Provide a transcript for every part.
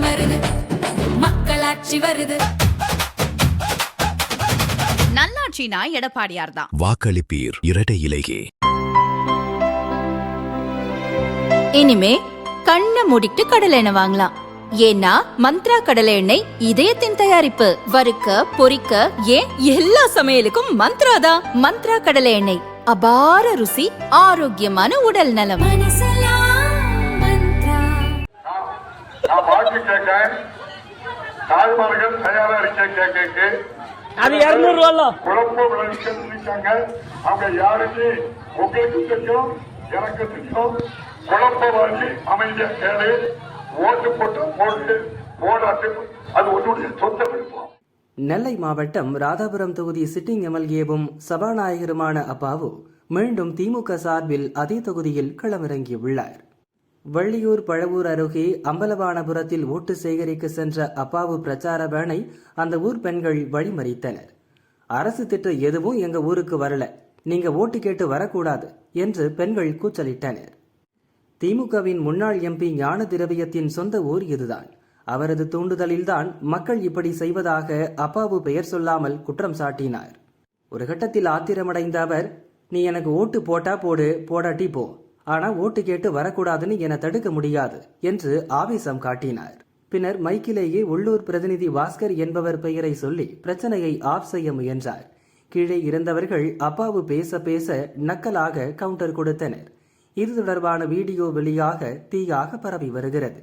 மருது மக்களாட்சி வருது. நல்லாட்சினா எடப்பாடியார் தான். வாக்களிப்பீர் இரட்டை இலையே. இனிமே கண்ணை மூடிட்டு கடலை எண்ணெய் வாங்கலாம். ஏன்னா மந்த்ரா கடலை எண்ணெய் இதயத்தின் தயாரிப்பு. வறுக்க பொரிக்க ஏன் எல்லா சமையலுக்கும் மந்த்ரா தான். மந்த்ரா கடலை எண்ணெய், அபார ருசி, ஆரோக்கியமான உடல் நலம். தாய்மார்கள் தயாரா இருக்க அது 200 ரூபா குழப்பம் விளைவிக்க. அவங்க யாருமே உங்களுக்கு தெரியும், எனக்கு தெரியும். குழப்பவாதி அமைதியா கேளு, ஓட்டு போட்டு போட்டு போராட்டு, அது உன்னுடைய சொந்த விருப்பம். நெல்லை மாவட்டம் ராதாபுரம் தொகுதி சிட்டிங் எம்எல்ஏவும் சபாநாயகருமான அப்பாவு மீண்டும் திமுக சார்பில் அதே தொகுதியில் களமிறங்கியுள்ளார். வள்ளியூர் பழவூர் அருகே அம்பலவானபுரத்தில் ஓட்டு சேகரிக்க சென்ற அப்பாவு பிரச்சார வேனை அந்த ஊர் பெண்கள் வழிமறித்தனர். அரசு திட்டம் எதுவும் எங்க ஊருக்கு வரல, நீங்க ஓட்டு கேட்டு வரக்கூடாது என்று பெண்கள் கூச்சலிட்டனர். திமுகவின் முன்னாள் எம்பி ஞான திரவியத்தின் சொந்த ஊர் இதுதான். அவரது தூண்டுதலில்தான் மக்கள் இப்படி செய்வதாக அப்பாவு பெயர் சொல்லாமல் குற்றம் சாட்டினார். ஒரு கட்டத்தில் ஆத்திரமடைந்த அவர், நீ எனக்கு ஓட்டு போட்டா போடு, போடாட்டி போ, ஆனா ஓட்டு கேட்டு வரக்கூடாதுன்னு என தடுக்க முடியாது என்று ஆவேசம் காட்டினார். பின்னர் மைக்கிலேயே உள்ளூர் பிரதிநிதி பாஸ்கர் என்பவர் பெயரை சொல்லி பிரச்சனையை ஆஃப் செய்ய முயன்றார். கீழே இருந்தவர்கள் அப்பாவு பேச பேச நக்கலாக கவுண்டர் கொடுத்தனர். இது தொடர்பான வீடியோ வெளியாக தீயாக பரவி வருகிறது.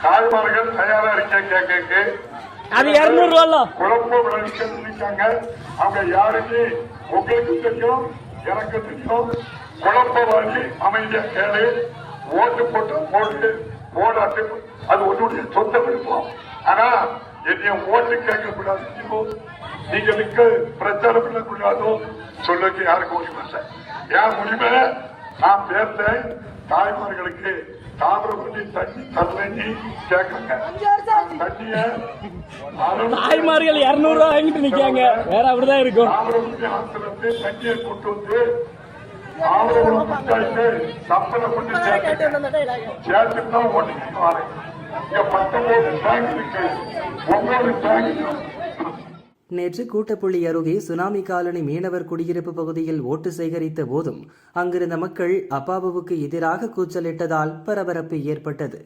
தாய்மார்கள் தயாரா இருக்க. அது 200 ரூபா குழப்பம் விளைவிக்க. அவங்க யாருமே உங்களுக்கு தெரியும், எனக்கு தெரியும். குழப்பவாதி அமைதியா கேளு, ஓட்டு போட்டு போட்டு போராட்டு, அது உன்னுடைய சொந்த விருப்பம். ஆனா என்னைய ஓட்டு கேட்க கூடாது, நீங்களுக்கு பிரச்சாரம் பண்ணக்கூடாதோ சொல்லுக்கு யாருக்கு உரிமை? ஏன் உரிமை? நான் பேர்த்தேன் தாய்மார்களுக்கு தாமிரபரணி தண்ணி தரலன்னு கேட்கங்க. தண்ணிய தாய்மார்கள் 200 ரூபா வாங்கிட்டு நிக்காங்க, வேற அப்படிதான் இருக்கும். தாமிரபரணி ஆத்துல இருந்து தண்ணியை கொண்டு வந்து தாமிரபரணி பஞ்சாயத்து சப்பனை கொண்டு சேர்த்து தான் ஓட்டு கேட்குவாரு. இங்க 19 டேங்க் இருக்கு, 9 டேங்க். நேற்று கூட்டப்புள்ளி அருகே சுனாமி காலனி மீனவர் குடியிருப்பு பகுதியில் ஓட்டு சேகரித்த போதும் அங்கிருந்த மக்கள் அப்பாவுக்கு எதிராக கூச்சலிட்டதால் பரபரப்பு ஏற்பட்டது.